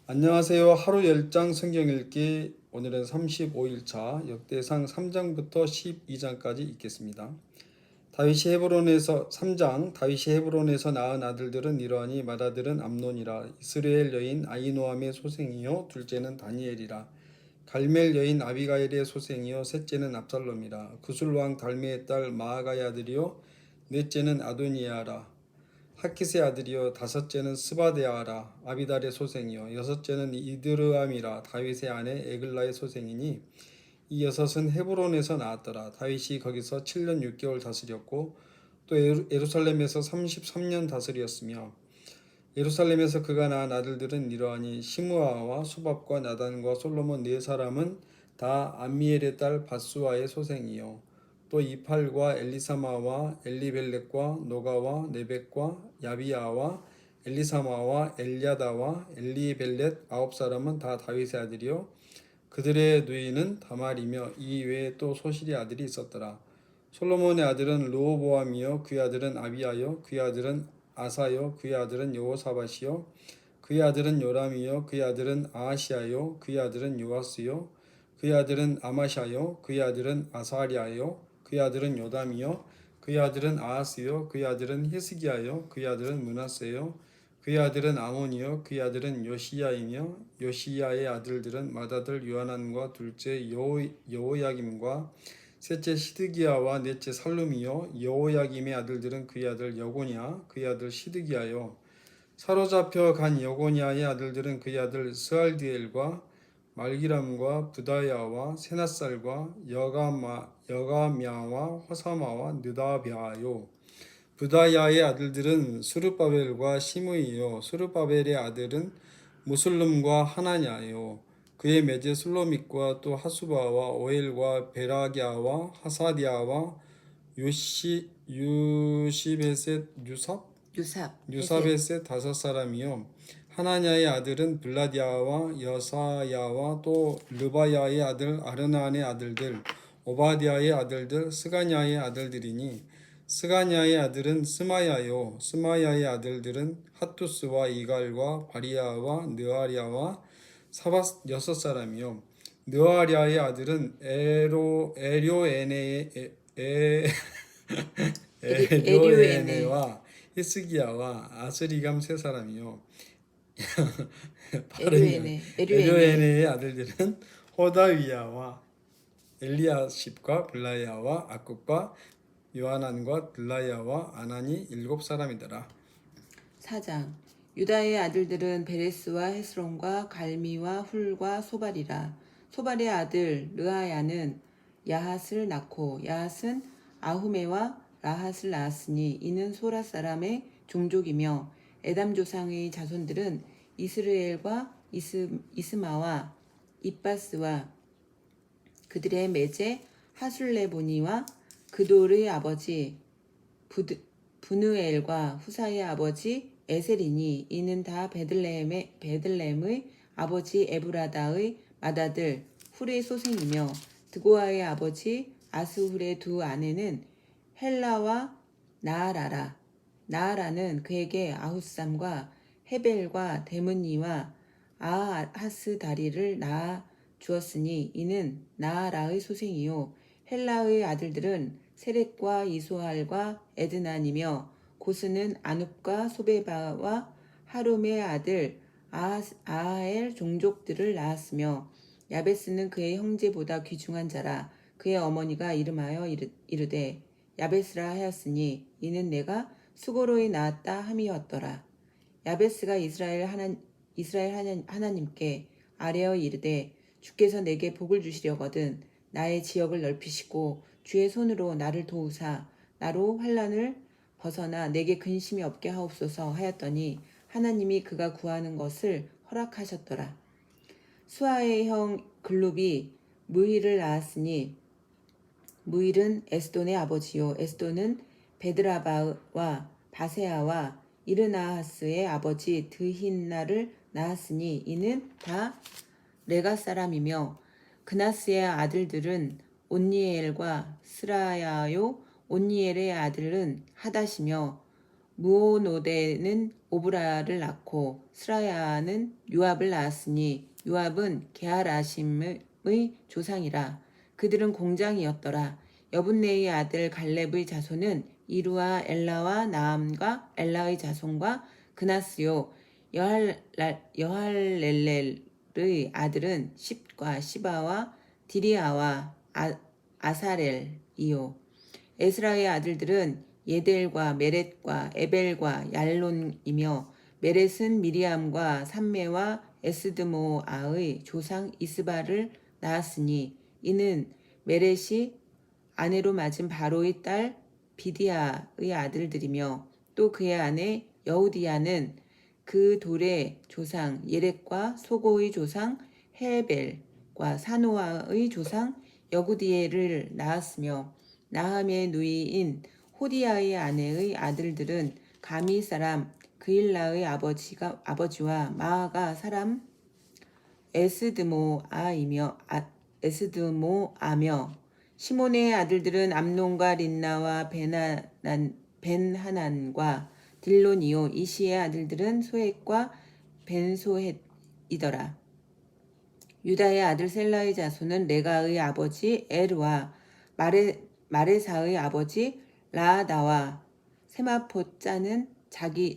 안녕하세요. 하루 10장 성경 읽기 오늘은 35일차 역대상 3장부터 12장까지 읽겠습니다. 다윗이 헤브론에서 3장 다윗이 헤브론에서 낳은 아들들은 이러하니 맏아들은 암논이라 이스라엘 여인 아히노함의 소생이요 둘째는 다니엘이라 갈멜 여인 아비가일의 소생이요 셋째는 압살롬이라 구술 왕 달메의 딸 마아가의 아들이요 넷째는 아도니아라 하킷의 아들이요 다섯째는 스바데아라 아비달의 소생이요 여섯째는 이드르암이라 다윗의 아내 에글라의 소생이니 이 여섯은 헤브론에서 나왔더라. 다윗이 거기서 7년 6개월 다스렸고 또 예루살렘에서 33년 다스렸으며 예루살렘에서 그가 낳은 아들들은 이러하니 시므아와 수밥과 나단과 솔로몬 네 사람은 다 암미엘의 딸 바수아의 소생이요 또 이팔과 엘리사마와 엘리벨렉과 노가와 네벡과 야비아와 엘리사마와 엘야다와 엘리벨렛 아홉 사람은 다 다윗의 아들이요 그들의 누이는 다말이며 이 외에 또 소실의 아들이 있었더라. 솔로몬의 아들은 르호보암이요 그의 아들은 아비아요 그의 아들은 아사요 그의 아들은 여호사밧이요 그의 아들은 요람이요 그의 아들은 아하시아요 그의 아들은 요아스요 그의 아들은 아마샤요 그의 아들은 아사리아요 그의 아들은 요담이요 그의 아들은 아하스요 그의 아들은 히스기야요 그의 아들은 므낫세요 그의 아들은 아몬이요 그의 아들은 요시야이며 요시야의 아들들은 맏아들 요하난과 둘째 여호야김과 셋째 시드기야와 넷째 살룸이요 여호야김의 아들들은 그의 아들 여고냐 그의 아들 시드기야요 사로잡혀 간 여고냐의 아들들은 그의 아들 스알디엘과 말기람과 부다야와 세낫살과 여가мя와 호사마와 느다비아요 부다야의 아들들은 스룹바벨과 시므이요 스룹바벨의 아들은 무슬lum과 하나냐요 그의 매제 슬로밋과 또 하수바와 오엘과 베라기아와 하사디아와 유시베셋 유삽, 셋 다섯 사람이요 하나냐의 아들은 블라디아와 여사야와 또 르바야의 아들 아르난의 아들들 오바디아의 아들들 스가냐의 아들들이니 스가냐의 아들은 스마야요 스마야의 아들들은 핫투스와 이갈과 바리야와 느아리아와 사밧 여섯 사람이요 느아리아의 아들은 에류에네, 에료에네와 히스기야와 아스리감 세 사람이요 발음이 에류에네, 에료에네의 아들들은 호다위야와 엘리야십과 블라야와 악굽과 요하난과 들라야와 아난이 일곱 사람이더라. 4장. 유다의 아들들은 베레스와 헤스론과 갈미와 훌과 소발이라. 소발의 아들 르아야는 야핫을 낳고 야핫은 아후메와 라핫을 낳았으니 이는 소라 사람의 종족이며 에담 조상의 자손들은 이스르엘과 이스마와 입바스와 그들의 매제 하술레보니와 그돌의 아버지 부느엘과 후사의 아버지 에셀이니 이는 다 베들레헴의 아버지 에브라다의 맏아들 훌의 소생이며 드고아의 아버지 아스훌의 두 아내는 헬라와 나아라라. 나아라는 그에게 아후삼과 헤벨과 데므니와 아하스다리를 낳아 주었으니 이는 나아라의 소생이요 헬라의 아들들은 세렉과 이소할과 에드난이며 고스는 아눕과 소베바와 하룸의 아들 아하엘 종족들을 낳았으며 야베스는 그의 형제보다 귀중한 자라. 그의 어머니가 이름하여 이르되 야베스라 하였으니 이는 내가 수고로이 낳았다 함이었더라. 야베스가 이스라엘 하나님께 아뢰어 이르되 주께서 내게 복을 주시려거든 나의 지역을 넓히시고 주의 손으로 나를 도우사 나로 환난을 벗어나 내게 근심이 없게 하옵소서 하였더니 하나님이 그가 구하는 것을 허락하셨더라. 수아의 형 글룹이 무힐을 낳았으니 무힐은 에스돈의 아버지요 에스돈은 베드라바와 바세아와 이르나하스의 아버지 드힌나를 낳았으니 이는 다 레가 사람이며 그나스의 아들들은 온니엘과 스라야요 온니엘의 아들은 하닷이며 무오노데는 오브라를 낳고 스라야는 요압을 낳았으니 요압은 게하라심의 조상이라. 그들은 공장이었더라. 여분네의 아들 갈렙의 자손은 이루와 엘라와 나암과 엘라의 자손과 그나스요. 여할렐렐의 아들은 십과 시바와 디리아와 아사렐이요. 에스라의 아들들은 예델과 메렛과 에벨과 얄론이며, 메렛은 미리암과 삼메와 에스드모아의 조상 이스바를 낳았으니 이는 메렛이 아내로 맞은 바로의 딸 비디아의 아들들이며, 또 그의 아내 여우디아는 그 돌의 조상 예렛과 소고의 조상 헤벨과 사노아의 조상 여구디엘을 낳았으며, 나함의 누이인 호디아의 아내의 아들들은 가미 사람 그일라의 아버지와 마아가 사람 에스드모아며, 시몬의 아들들은 암논과 린나와 벤하난과 딜론이요. 이시의 아들들은 소헷과 벤소헷이더라. 유다의 아들 셀라의 자손은 레가의 아버지 엘과 마레사의 아버지 라다와 세마포짜는 자의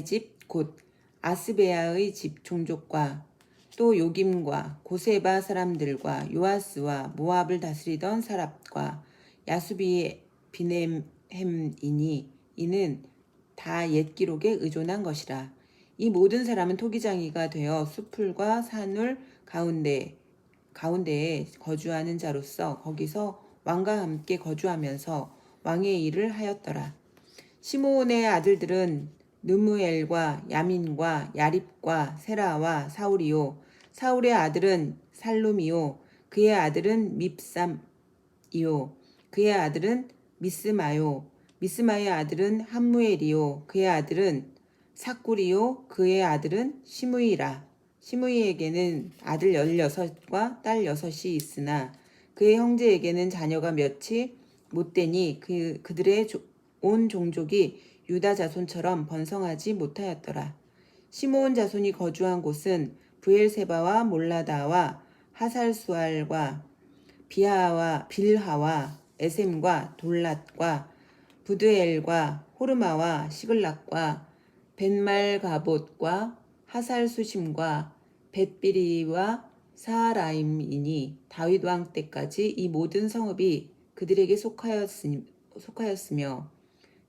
집 곧 아스베아의 집 종족과, 또 요김과 고세바 사람들과 요아스와 모압을 다스리던 사랍과 야수비 비네햄이니 이는 다 옛 기록에 의존한 것이라. 이 모든 사람은 토기장이가 되어 수풀과 산울 가운데에 거주하는 자로서 거기서 왕과 함께 거주하면서 왕의 일을 하였더라. 시므온의 아들들은 느무엘과 야민과 야립과 세라와 사울이요. 사울의 아들은 살룸이요. 그의 아들은 밉삼이요. 그의 아들은 미스마요. 미스마의 아들은 함무엘이요. 그의 아들은 사꿀이요. 그의 아들은 시므이라. 시므이에게는 아들 16과 딸 6이 있으나 그의 형제에게는 자녀가 몇이 못되니 그들의 온 종족이 유다 자손처럼 번성하지 못하였더라. 시므온 자손이 거주한 곳은 브엘세바와 몰라다와 하살수알과 빌하와 에셈과 돌랏과 부드엘과 호르마와 시글락과 벤말가봇과 하살수심과 벳비리와 사라임이니 다윗 왕 때까지 이 모든 성읍이 그들에게 속하였으며,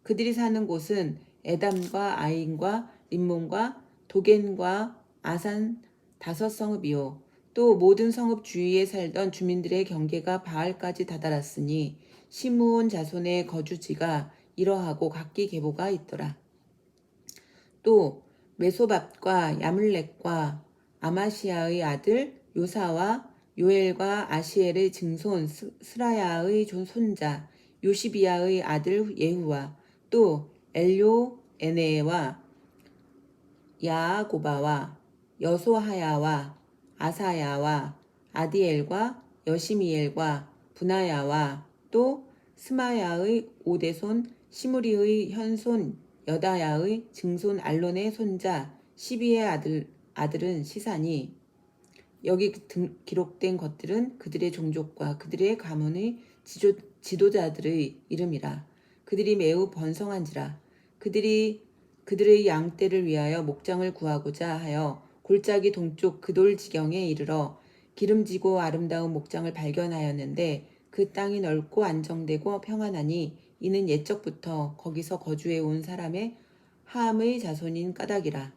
그들이 사는 곳은 에담과 아인과 림몬과 도겐과 아산 5성읍이요. 또 모든 성읍 주위에 살던 주민들의 경계가 바알까지 다다랐으니 시므온 자손의 거주지가 이러하고 각기 계보가 있더라. 또 메소밥과 야물렉과 아마시아의 아들 요사와 요엘과 아시엘의 증손 스라야의 손자 요시비아의 아들 예후와, 또 엘요에네와 야고바와 여소하야와 아사야와 아디엘과 여시미엘과 부나야와, 또 스마야의 오대손 시므리의 현손 여다야의 증손 알론의 손자 시비의 아들은 시사니, 여기 기록된 것들은 그들의 종족과 그들의 가문의 지도자들의 이름이라. 그들이 매우 번성한지라. 그들의 양떼를 위하여 목장을 구하고자 하여 골짜기 동쪽 그돌 지경에 이르러 기름지고 아름다운 목장을 발견하였는데, 그 땅이 넓고 안정되고 평안하니 이는 옛적부터 거기서 거주해 온 사람의 함의 자손인 까닭이라.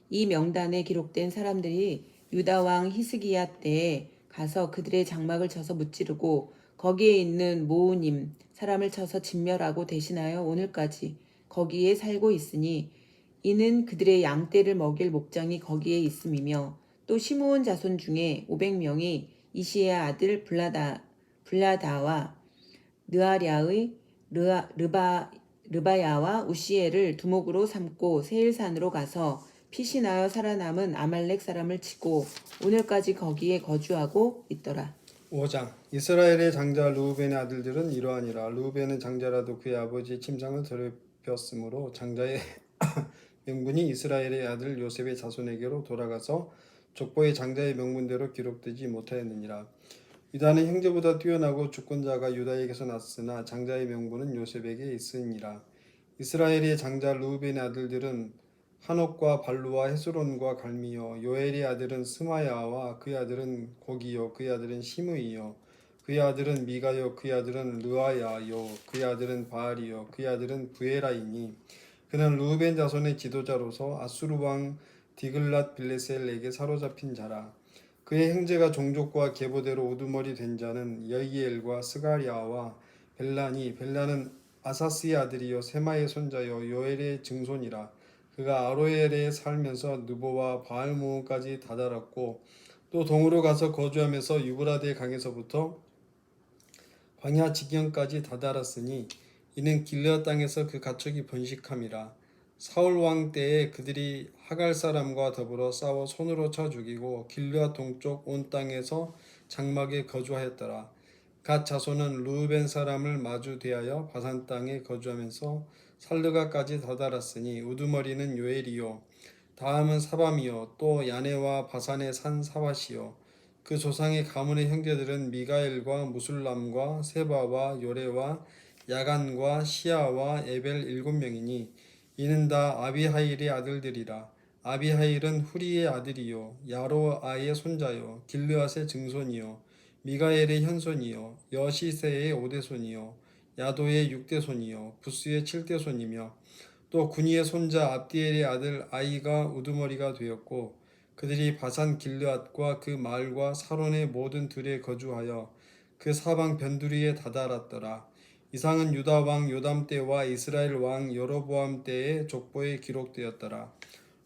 이 명단에 기록된 사람들이 유다 왕 히스기야 때에 가서 그들의 장막을 쳐서 무찌르고 거기에 있는 모우님 사람을 쳐서 진멸하고 대신하여 오늘까지 거기에 살고 있으니, 이는 그들의 양떼를 먹일 목장이 거기에 있음이며, 또 시므온 자손 중에 500명이 이시의 아들 블라다와 느아랴의 르바야와 우시엘을 두목으로 삼고 세일산으로 가서 피신하여 살아남은 아말렉 사람을 치고 오늘까지 거기에 거주하고 있더라. 5장. 이스라엘의 장자 르우벤의 아들들은 이러하니라. 르우벤은 장자라도 그의 아버지의 침상을 잡혔으므로 장자의 명분이 이스라엘의 아들 요셉의 자손에게로 돌아가서 족보의 장자의 명분대로 기록되지 못하였느니라. 유다는 형제보다 뛰어나고 주권자가 유다에게서 났으나 장자의 명분은 요셉에게 있으니라. 이스라엘의 장자 르우벤의 아들들은 한옥과 발루와 헤스론과 갈미요. 요엘의 아들은 스마야와 그의 아들은 고기요. 그의 아들은 시므이요. 그의 아들은 미가요. 그의 아들은 르아야요. 그의 아들은 바알이요. 그의 아들은 부에라이니 그는 르우벤 자손의 지도자로서 아수르 왕 디글랏 빌레셀에게 사로잡힌 자라. 그의 형제가 종족과 계보대로 우두머리 된 자는 여이엘과 스가랴와 벨라니 벨라는 아사스의 아들이요 세마의 손자요 요엘의 증손이라. 그가 아로엘에 살면서 느보와 바알모온까지 다다랐고 또 동으로 가서 거주하면서 유브라데 강에서부터 광야 지경까지 다다랐으니 이는 길르앗 땅에서 그 가축이 번식함이라. 사울 왕 때에 그들이 하갈 사람과 더불어 싸워 손으로 쳐 죽이고 길르앗 동쪽 온 땅에서 장막에 거주하였더라. 갓 자손은 르우벤 사람을 마주 대하여 바산 땅에 거주하면서 살르가까지 다다랐으니 우두머리는 요엘이요 다음은 사밤이요 또 야네와 바산의 산 사밧이요 그 조상의 가문의 형제들은 미가엘과 무술람과 세바와 요레와 야간과 시아와 에벨 7명이니 이는 다 아비하일의 아들들이라. 아비하일은 후리의 아들이요 야로아의 손자요 길르앗의 증손이요 미가엘의 현손이요 여시세의 5대손이요 야도의 6대손이요 부스의 7대손이며 또 군이의 손자 압디엘의 아들 아이가 우두머리가 되었고 그들이 바산 길르앗과 그 마을과 사론의 모든 들에 거주하여 그 사방 변두리에 다다랐더라. 이상은 유다 왕 요담 때와 이스라엘 왕 여로보암 때의 족보에 기록되었더라.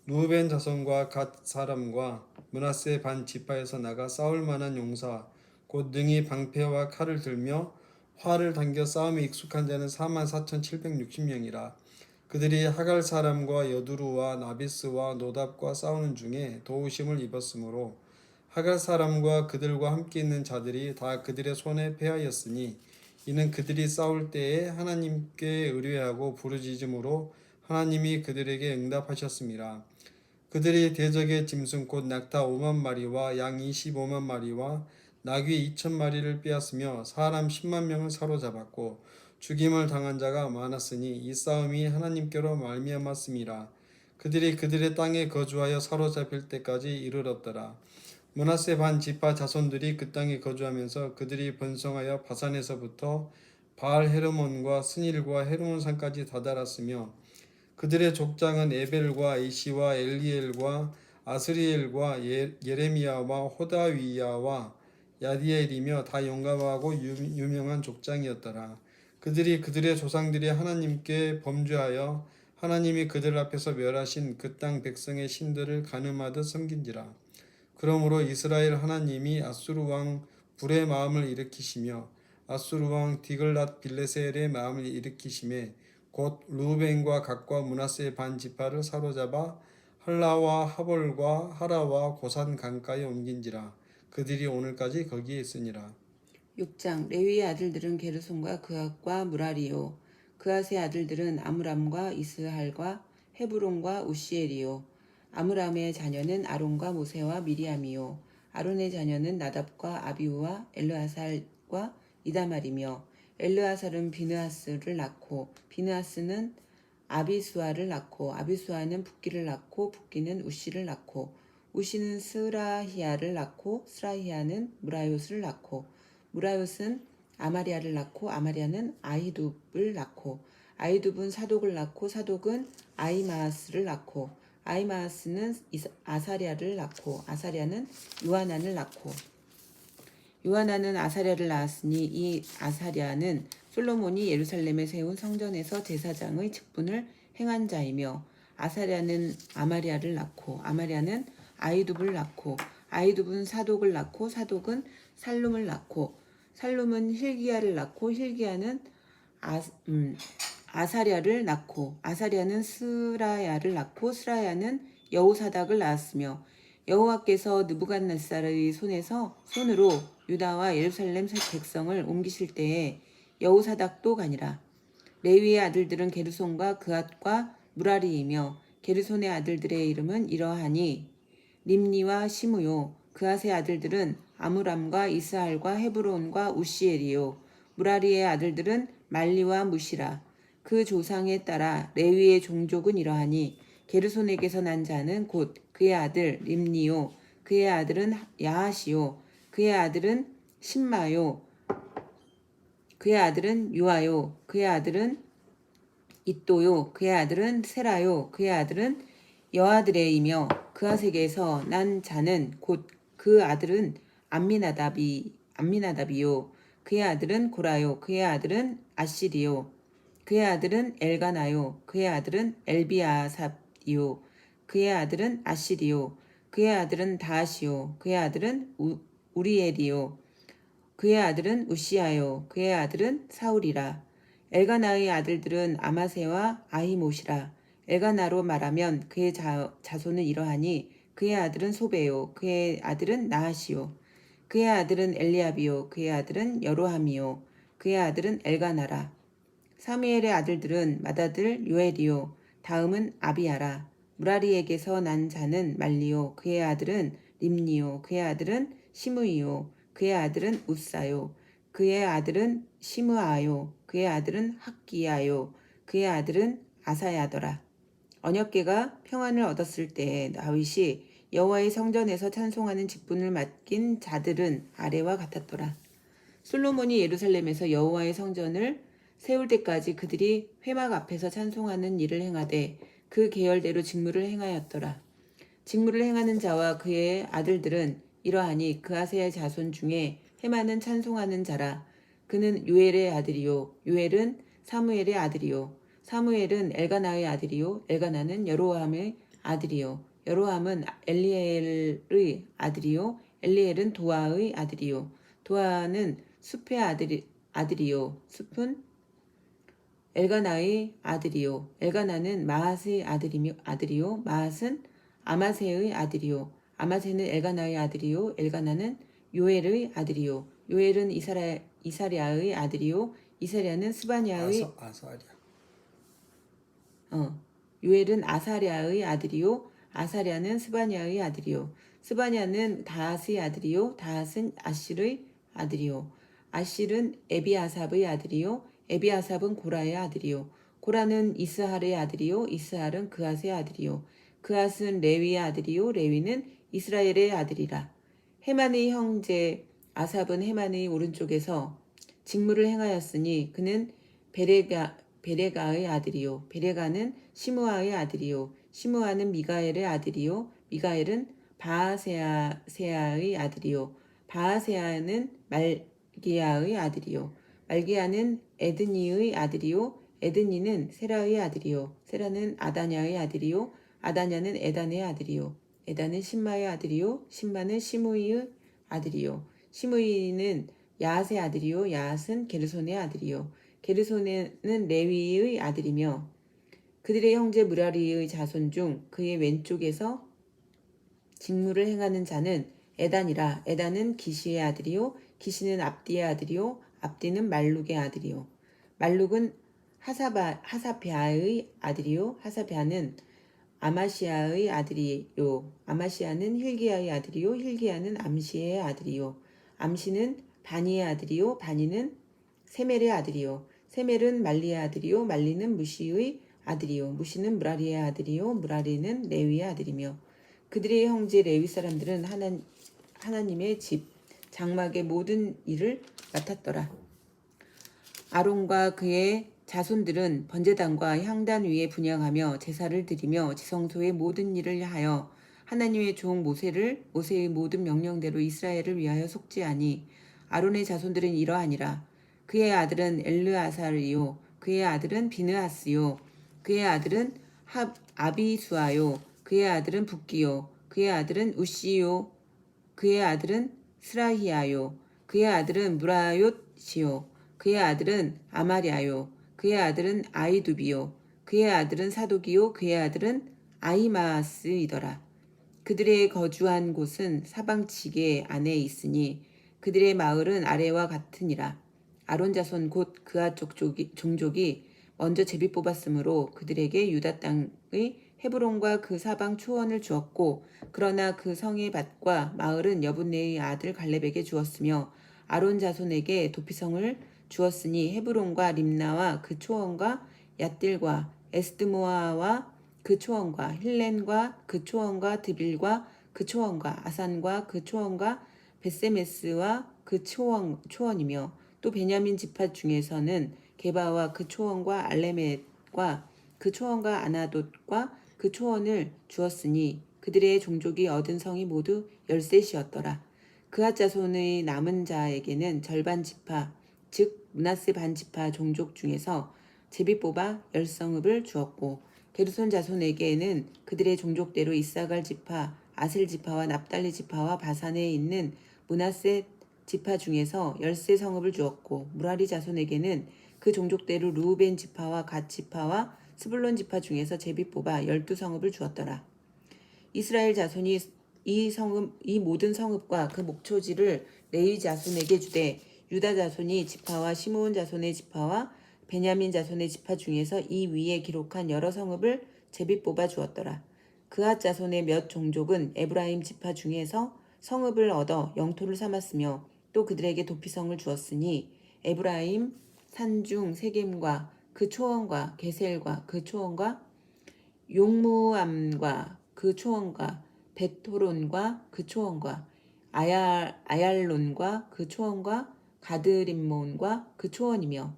루벤 자손과 갓 사람과 므낫세 반 지파에서 나가 싸울 만한 용사 곧 능히 방패와 칼을 들며 활을 당겨 싸움에 익숙한 자는 44,760명이라. 그들이 하갈 사람과 여두루와 나비스와 노답과 싸우는 중에 도우심을 입었으므로 하갈 사람과 그들과 함께 있는 자들이 다 그들의 손에 패하였으니 이는 그들이 싸울 때에 하나님께 의뢰하고 부르짖음으로 하나님이 그들에게 응답하셨습니다. 그들이 대적의 짐승 곧 낙타 5만 마리와 양 25만 마리와 나귀 2천 마리를 빼앗으며 사람 10만 명을 사로잡았고 죽임을 당한 자가 많았으니 이 싸움이 하나님께로 말미암았음이라. 그들이 그들의 땅에 거주하여 사로잡힐 때까지 이르렀더라. 므낫세 반 지파 자손들이 그 땅에 거주하면서 그들이 번성하여 바산에서부터 바알 헤르몬과 스닐과 헤르몬 산까지 다다랐으며 그들의 족장은 에벨과 이시와 엘리엘과 아스리엘과 예레미야와 호다위야와 야디엘이며 다 용감하고 유명한 족장이었더라. 그들이 그들의 조상들이 하나님께 범죄하여 하나님이 그들 앞에서 멸하신 그 땅 백성의 신들을 가늠하듯 섬긴지라. 그러므로 이스라엘 하나님이 아수르 왕 불의 마음을 일으키시며 아수르 왕 디글랏 빌레셀의 마음을 일으키심에 곧 루벤과 갓과 므낫세 반 지파를 사로잡아 할라와 하볼과 하라와 고산 강가에 옮긴지라. 그들이 오늘까지 거기에 있으니라. 6장 레위의 아들들은 게르손과 그앗과 무라리요 그앗의 아들들은 아므람과 이스할과 헤브론과 우시엘이요 아므람의 자녀는 아론과 모세와 미리암이요 아론의 자녀는 나답과 아비우와 엘르아살과 이다말이며 엘르아살은 비느하스를 낳고 비느하스는 아비수아를 낳고 아비수아는 붓기를 낳고 붓기는 우시를 낳고 우시는 스라히야를 낳고 스라히야는 무라요스를 낳고 무라요스는 아마리아를 낳고 아마리아는 아히둡을 낳고 아히둡은 사독을 낳고 사독은 아히마아스를 낳고 아히마아스는 아사랴를 낳고 아사랴는 요하난을 낳고 요하난은 아사랴를 낳았으니 이 아사랴는 솔로몬이 예루살렘에 세운 성전에서 제사장의 직분을 행한 자이며 아사랴는 아마리아를 낳고 아마리아는 아히둡을 낳고 아히둡은 사독을 낳고 사독은 살룸을 낳고 살룸은 힐기야를 낳고 힐기야는 아사랴를 낳고 아사랴는 스라야를 낳고 스라야는 여호사닥을 낳았으며 여호와께서 느부갓네살의 손으로 유다와 예루살렘 백성을 옮기실 때에 여호사닥도 가니라. 레위의 아들들은 게르손과 그앗과 무라리이며 게르손의 아들들의 이름은 이러하니 림니와 시므요. 그앗의 아들들은 아므람과 이스할과 헤브론과 우시엘이요. 무라리의 아들들은 말리와 무시라. 그 조상에 따라 레위의 종족은 이러하니 게르손에게서 난 자는 곧 그의 아들 림니요. 그의 아들은 야하시요. 그의 아들은 신마요. 그의 아들은 유아요. 그의 아들은 이또요. 그의 아들은 세라요. 그의 아들은 여아드레이며 그아색에서 난 자는 곧 그 아들은 암미나답이요. 그의 아들은 고라요. 그의 아들은 아시리요. 그의 아들은 엘가나요. 그의 아들은 엘비아삽이요. 그의 아들은 아시리요. 그의 아들은 다하시요. 그의 아들은 우리엘이요. 그의 아들은 우시아요. 그의 아들은 사울이라. 엘가나의 아들들은 아마세와 아히못이라. 엘가나로 말하면 그의 자손은 이러하니 그의 아들은 소베요. 그의 아들은 나하시요. 그의 아들은 엘리압이요. 그의 아들은 여로함이요. 그의 아들은 엘가나라. 사무엘의 아들들은 맏아들 요엘이요. 다음은 아비야라. 무라리에게서 난 자는 말리요. 그의 아들은 림니요. 그의 아들은 시므이요. 그의 아들은 우사요. 그의 아들은 시므아요. 그의 아들은 학기야요. 그의 아들은 아사야더라. 언약궤가 평안을 얻었을 때에 다윗이 여호와의 성전에서 찬송하는 직분을 맡긴 자들은 아래와 같았더라. 솔로몬이 예루살렘에서 여호와의 성전을 세울 때까지 그들이 회막 앞에서 찬송하는 일을 행하되 그 계열대로 직무를 행하였더라. 직무를 행하는 자와 그의 아들들은 이러하니 그아세의 자손 중에 헤마는 찬송하는 자라. 그는 요엘의 아들이요. 요엘은 사무엘의 아들이요. 사무엘은 엘가나의 아들이요. 엘가나는 여로함의 아들이요. 여로함은 엘리엘의 아들이요. 엘리엘은 도아의 아들이요. 도아는 숲의 아들이요. 숲은 엘가나의 아들이요. 엘가나는 마핫의 아들이요. 마핫은 아마세의 아들이요. 아마세는 엘가나의 아들이요. 엘가나는 요엘의 아들이요. 요엘은 이사랴의 아들이요. 이사랴는 스바냐의 아사리아. 요엘은 아사랴의 아들이요. 아사랴는 스바냐의 아들이요. 스바냐는 다핫의 아들이요. 다핫은 아실의 아들이요. 아실은 에비아삽의 아들이요. 에비아삽은 고라의 아들이요. 고라는 이스할의 아들이요. 이스할은 그앗의 아들이요. 그앗은 레위의 아들이요. 레위는 이스라엘의 아들이라. 헤만의 형제 아삽은 헤만의 오른쪽에서 직무를 행하였으니 그는 베레가의 아들이요. 베레가는 시므아의 아들이요. 시므아는 미가엘의 아들이요. 미가엘은 바하세아의 아들이요. 바하세아는 말기야의 아들이요. 말기야는 에드니의 아들이요. 에드니는 세라의 아들이요. 세라는 아다냐의 아들이요. 아다냐는 에단의 아들이요. 에단은 신마의 아들이요. 신마는 시므이의 아들이요. 시므이는 야앗의 아들이요. 야앗은 게르손의 아들이요. 게르손은 레위의 아들이며 그들의 형제 무라리의 자손 중 그의 왼쪽에서 직무를 행하는 자는 에단이라. 에단은 기시의 아들이요. 기시는 압디의 아들이요. 압디는 말룩의 아들이요. 말룩은 하사베아의 아들이요. 하사베아는 아마시아의 아들이요. 아마시아는 힐기야의 아들이요. 힐기야는 암시의 아들이요. 암시는 바니의 아들이요. 바니는 세멜의 아들이요. 세멜은 말리의 아들이요. 말리는 무시의 아들이요. 무시는 무라리의 아들이요. 무라리는 레위의 아들이며 그들의 형제 레위 사람들은 하나님의 집 장막의 모든 일을 맡았더라. 아론과 그의 자손들은 번제단과 향단 위에 분향하며 제사를 드리며 지성소의 모든 일을 하여 하나님의 종 모세의 모든 명령대로 이스라엘을 위하여 속죄하니 아론의 자손들은 이러하니라. 그의 아들은 엘르아살이요. 그의 아들은 비느하스요. 그의 아들은 아비수아요. 그의 아들은 붓기요. 그의 아들은 우시요. 그의 아들은 스라히아요. 그의 아들은 무라요시요. 그의 아들은 아마랴요. 그의 아들은 아이두비요. 그의 아들은 사독이요. 그의 아들은 아히마스이더라. 그들의 거주한 곳은 사방지게 안에 있으니 그들의 마을은 아래와 같으니라. 아론 자손 곧 그앗 종족이 먼저 제비 뽑았으므로 그들에게 유다 땅의 헤브론과 그 사방 초원을 주었고 그러나 그 성의 밭과 마을은 여분네의 아들 갈렙에게 주었으며 아론 자손에게 도피성을 주었으니 헤브론과 림나와 그 초원과 얏딜과 에스드모아와 그 초원과 힐렌과 그 초원과 드빌과 그 초원과 아산과 그 초원과 베세메스와 그 초원이며 또 베냐민 지파 중에서는 게바와 그 초원과 알레멧과 그 초원과 아나돗과 그 초원을 주었으니 그들의 종족이 얻은 성이 모두 13이었더라. 그앗 자손의 남은 자에게는 절반 지파 즉 므낫세 반 지파 종족 중에서 제비 뽑아 10성읍을 주었고 게르손 자손에게는 그들의 종족대로 이사갈 지파 아셀 지파와 납달리 지파와 바산에 있는 므낫세 지파 중에서 13성읍을 주었고 무라리 자손에게는 그 종족대로 루우벤 지파와 갓 지파와 스불론 지파 중에서 제비 뽑아 12성읍을 주었더라. 이스라엘 자손이 이 모든 성읍과 그 목초지를 레위 자손에게 주되 유다 자손이 지파와 시므온 자손의 지파와 베냐민 자손의 지파 중에서 이 위에 기록한 여러 성읍을 제비 뽑아 주었더라. 그앗 자손의 몇 종족은 에브라임 지파 중에서 성읍을 얻어 영토를 삼았으며 또 그들에게 도피성을 주었으니 에브라임 산중 세겜과 그 초원과 게셀과 그 초원과 용무암과 그 초원과 벳호론과 그 초원과 아얄론과 그 초원과 가드림몬과 그 초원이며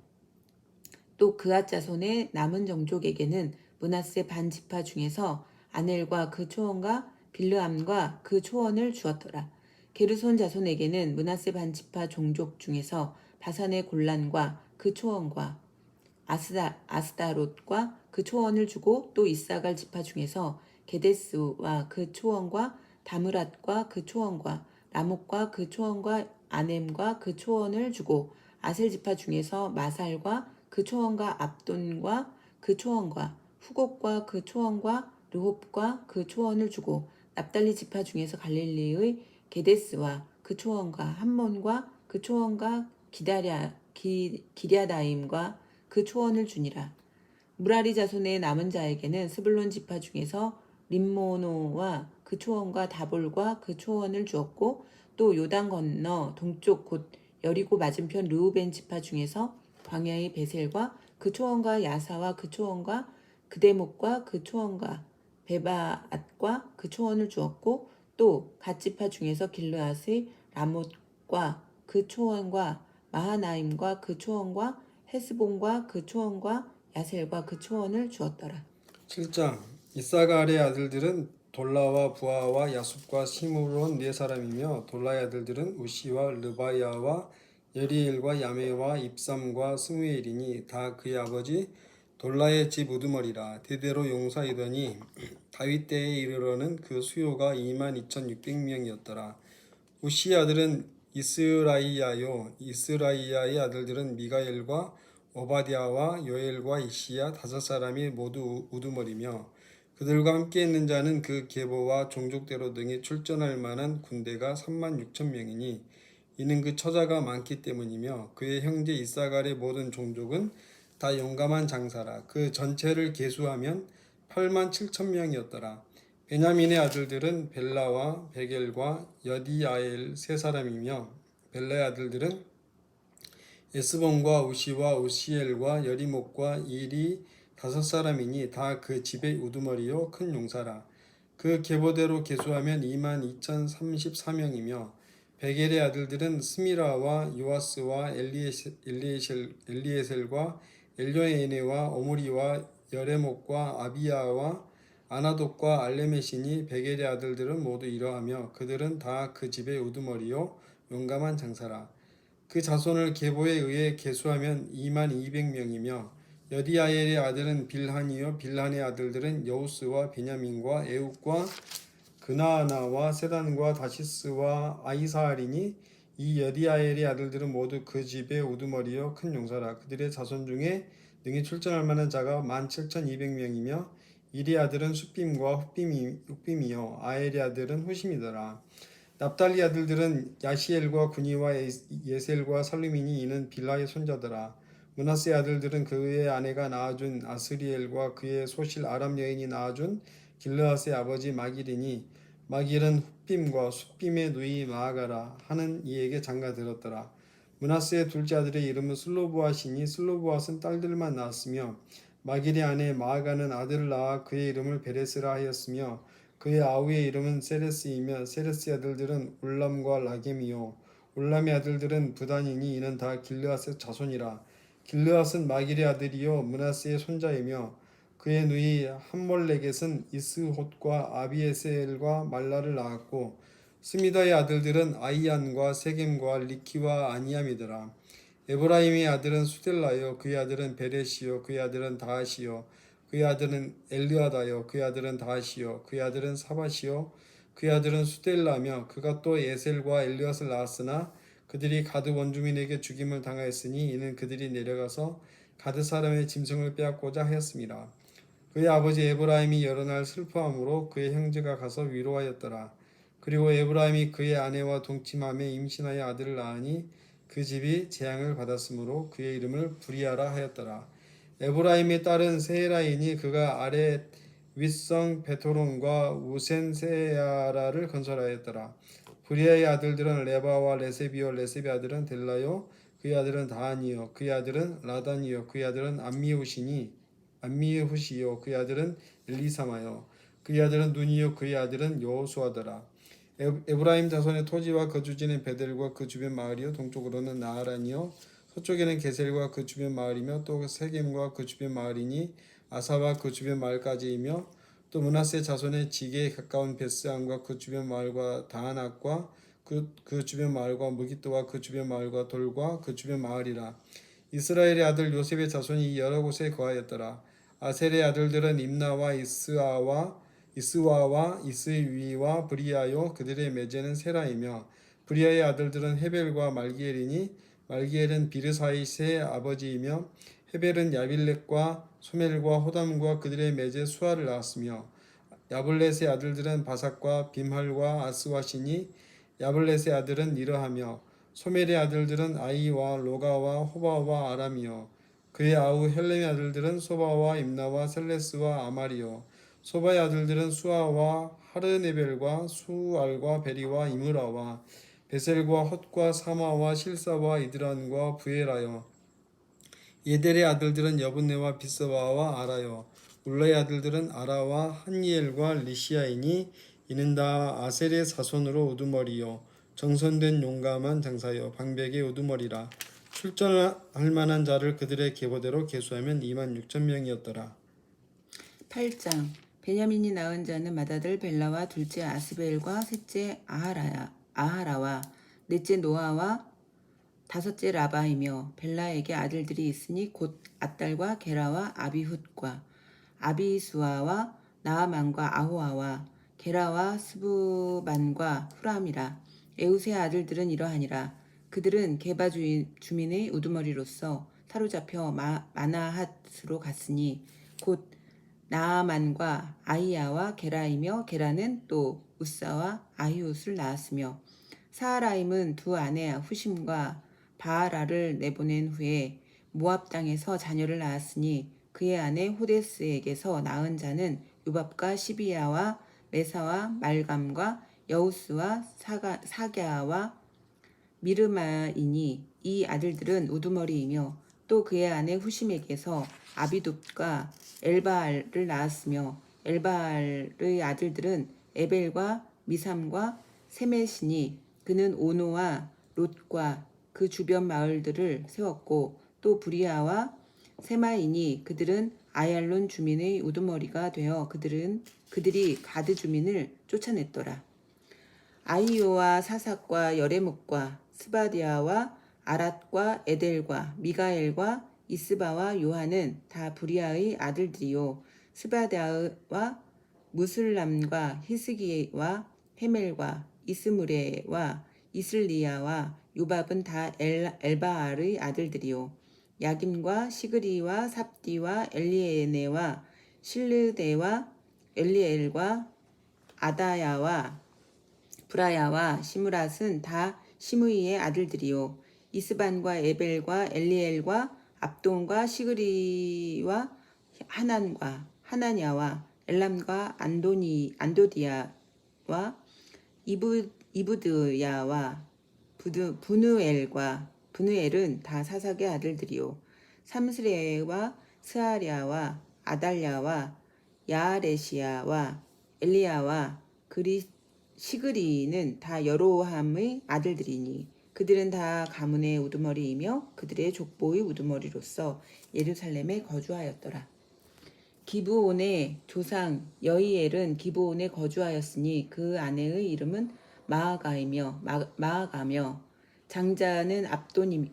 또 그앗 자손의 남은 종족에게는 므낫세 반 지파 중에서 아넬과 그 초원과 빌르암과 그 초원을 주었더라. 게르손 자손에게는 므낫세 반 지파 종족 중에서 바산의 골란과 그 초원과 아스다롯과 그 초원을 주고 또 이사갈 지파 중에서 게데스와 그 초원과 다므랏과 그 초원과 라목과 그 초원과 아넴과 그 초원을 주고 아셀 지파 중에서 마살과 그 초원과 압돈과 그 초원과 후곡과 그 초원과 르홉과 그 초원을 주고 납달리 지파 중에서 갈릴리의 게데스와 그 초원과 함몬과 그 초원과 기랴다임과 그 초원을 주니라. 무라리 자손의 남은 자에게는 스불론 지파 중에서 림모노와 그 초원과 다볼과 그 초원을 주었고 또 요단 건너 동쪽 곧 여리고 맞은편 르우벤 지파 중에서 광야의 베셀과 그 초원과 야사와 그 초원과 그데목과 그 초원과 베바앗과 그 초원을 주었고 또 갓 지파 중에서 길르앗의 라못과 그 초원과 마하나임과 그 초원과 헤스본과 그 초원과 야셀과 그 초원을 주었더라. 7장 이사갈의 아들들은 돌라와 부하와 야숲과 시므론 네 사람이며 돌라의 아들들은 우시와 르바야와 예리엘과 야메와 입삼과 스무엘이니 다 그의 아버지 돌라의 집 우두머리라. 대대로 용사이더니 다윗 때에 이르러는 그 수요가 22,600명이었더라. 우시의 아들은 이스라이야요 이스라이야의 아들들은 미가엘과 오바댜와 요엘과 이시야 5사람이 모두 우두머리며 그들과 함께 있는 자는 그 계보와 종족대로 등에 출전할 만한 군대가 36,000명이니 이는 그 처자가 많기 때문이며 그의 형제 이사갈의 모든 종족은 다 용감한 장사라. 그 전체를 계수하면 87,000명이었더라. 베냐민의 아들들은 벨라와 베겔과 여디아엘 3사람이며 벨라의 아들들은 에스본과 우시와 우시엘과 여리목과 일이 5사람이니 다 그 집의 우두머리요 큰 용사라. 그 계보대로 계수하면 22,034명이며 베겔의 아들들은 스미라와 요아스와 엘리에셀과 엘요에네와 오므리와 여레목과 아비야와 아나돗과 알레메시니 베겔의 아들들은 모두 이러하며 그들은 다 그 집의 우두머리요 용감한 장사라. 그 자손을 계보에 의해 계수하면 22,200명이며 여디아엘의 아들은 빌한이요 빌한의 아들들은 여우스와 베냐민과 에욱과 그나아나와 세단과 다시스와 아이사알이니 이 여디아엘의 아들들은 모두 그 집의 우두머리요 큰 용사라. 그들의 자손 중에 능히 출전할 만한 자가 17,200명이며 일의 아들은 숫빔과 훗빔이요 아엘의 아들은 후심이더라. 납달리 아들들은 야시엘과 군이와 예셀과 살루미니 이는 빌라의 손자더라. 므낫세의 아들들은 그의 아내가 낳아준 아스리엘과 그의 소실 아람 여인이 낳아준 길르앗의 아버지 마길이니 마길은 훗빔과 숫빔의 누이 마아가라 하는 이에게 장가들었더라. 므낫세의 둘째 아들의 이름은 슬로브앗이니 슬로브앗은 딸들만 낳았으며 마길의 아내 마아가는 아들을 낳아 그의 이름을 베레스라 하였으며 그의 아우의 이름은 세레스이며 세레스의 아들들은 울람과 라겜이요 울람의 아들들은 부단이니 이는 다 길르앗의 자손이라. 길르앗은 마길의 아들이요 므낫세의 손자이며 그의 누이 함몰레겟은 이스홑과 아비에셀과 말라를 낳았고 스미다의 아들들은 아이안과 세겜과 리키와 아니암이더라. 에브라임의 아들은 수델라요 그의 아들은 베레시요 그의 아들은 다하시요 그의 아들은 엘르아다요 그의 아들은 다하시요 그의 아들은 사바시요 그의 아들은 수델라며 그가 또 에셀과 엘르앗을 낳았으나 그들이 가드 원주민에게 죽임을 당하였으니 이는 그들이 내려가서 가드 사람의 짐승을 빼앗고자 하였습니다. 그의 아버지 에브라임이 여러 날 슬퍼함으로 그의 형제가 가서 위로하였더라. 그리고 에브라임이 그의 아내와 동침함에 임신하여 아들을 낳으니 그 집이 재앙을 받았으므로 그의 이름을 부리아라 하였더라. 에브라임의 딸은 세라이니 그가 아랫 윗성 베토론과 우센 세야라를 건설하였더라. 부리아의 아들들은 레바와 레세비요 레세비 아들은 델라요 그의 아들은 다하니요 그의 아들은 라단이요 그의 아들은 암미후시요 그의 아들은 엘리사마요 그의 아들은 눈이요 그의 아들은 여호수아더라. 에브라임 자손의 토지와 거주지는 베델과 그 주변 마을이요 동쪽으로는 나하란이요 서쪽에는 게셀과 그 주변 마을이며 또 세겜과 그 주변 마을이니 아사와 그 주변 마을까지이며 또 므낫세 자손의 지게에 가까운 베스안과 그 주변 마을과 다하낙과 그 주변 마을과 무기또와 그 주변 마을과 돌과 그 주변 마을이라. 이스라엘의 아들 요셉의 자손이 여러 곳에 거하였더라. 아셀의 아들들은 임나와 이스와와 이스위와 브리아요 그들의 매제는 세라이며 브리아의 아들들은 헤벨과 말기엘이니 말기엘은 비르사이스의 아버지이며 헤벨은 야빌렛과 소멜과 호담과 그들의 매제 수아를 낳았으며 야블렛의 아들들은 바삭과 빔할과 아스와시니 야블렛의 아들은 이러하며 소멜의 아들들은 아이와 로가와 호바와 아람이요 그의 아우 헬렘의 아들들은 소바와 임나와 셀레스와 아말이요 소바의 아들들은 수아와 하르네벨과 수알과 베리와 이므라와 베셀과 헛과 사마와 실사와 이드란과 부에라요 예델의 아들들은 여분네와 비스바와 아라요 울라의 아들들은 아라와 한니엘과 리시아이니 이는 다 아셀의 자손으로 우두머리요 정선된 용감한 장사요 방백의 우두머리라. 출전할 만한 자를 그들의 계보대로 계수하면 26,000명이었더라. 8장 베냐민이 낳은 자는 맏아들 벨라와 둘째 아스벨과 셋째 아하라와 넷째 노아와 다섯째 라바이며 벨라에게 아들들이 있으니 곧 앗달과 게라와 아비훗과 아비수아와 나아만과 아호아와 게라와 스부반과 후람이라. 에웃의 아들들은 이러하니라. 그들은 게바 주민의 우두머리로서 사로잡혀 마나핫으로 갔으니 곧 나아만과 아이야와 게라이며 게라는 또 우사와 아히웃을 낳았으며 사하라임은 두 아내 후심과 바하라를 내보낸 후에 모압 땅에서 자녀를 낳았으니 그의 아내 호데스에게서 낳은 자는 요밥과 시비야와 메사와 말감과 여우스와 사갸와 미르마이니 이 아들들은 우두머리이며 또 그의 아내 후심에게서 아비둡과 엘바알을 낳았으며 엘바알의 아들들은 에벨과 미삼과 세메시니 그는 오노와 롯과 그 주변 마을들을 세웠고 또 부리아와 세마이니 그들은 아얄론 주민의 우두머리가 되어 그들이 가드 주민을 쫓아냈더라. 아이요와 사삭과 여레묵과 스바디아와 아랏과 에델과 미가엘과 이스바와 요한은 다 부리아의 아들들이요 스바디아와 무슬람과 히스기와 헤멜과 이스무레와 이슬리야와 요밥은 다 엘바알의 아들들이요 야김과 시그리와 삽디와 엘리에네와 실르데와 엘리엘과 아다야와 브라야와 시므랏은 다 시므이의 아들들이요 이스반과 에벨과 엘리엘과 압돈과 시그리와 하난과 하나냐와 엘람과 안도디아와 이브드야와 부누엘은 다 사삭의 아들들이요 삼스레와 스아랴와 아달랴와 야아레시야와 엘리야와 시그리는 다 여로함의 아들들이니 그들은 다 가문의 우두머리이며 그들의 족보의 우두머리로서 예루살렘에 거주하였더라. 기브온의 조상 여이엘은 기브온에 거주하였으니 그 아내의 이름은 마아가며 장자는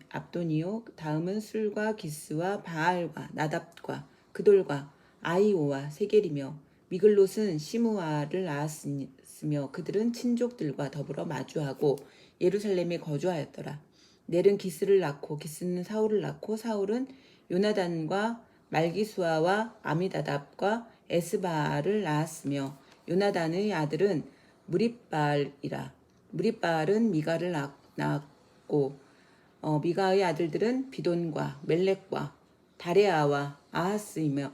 압돈이요 다음은 술과 기스와 바알과 나답과 그돌과 아이오와 세겔이며 미글롯은 시므아를 낳았으며 그들은 친족들과 더불어 마주하고 예루살렘에 거주하였더라. 넬은 기스를 낳고 기스는 사울을 낳고 사울은 요나단과 말기수아와 아미다답과 에스바알을 낳았으며 요나단의 아들은 무립바알이라. 무립바알은 미가를 낳았고 미가의 아들들은 비돈과 멜렉과 다레아와 아하스이며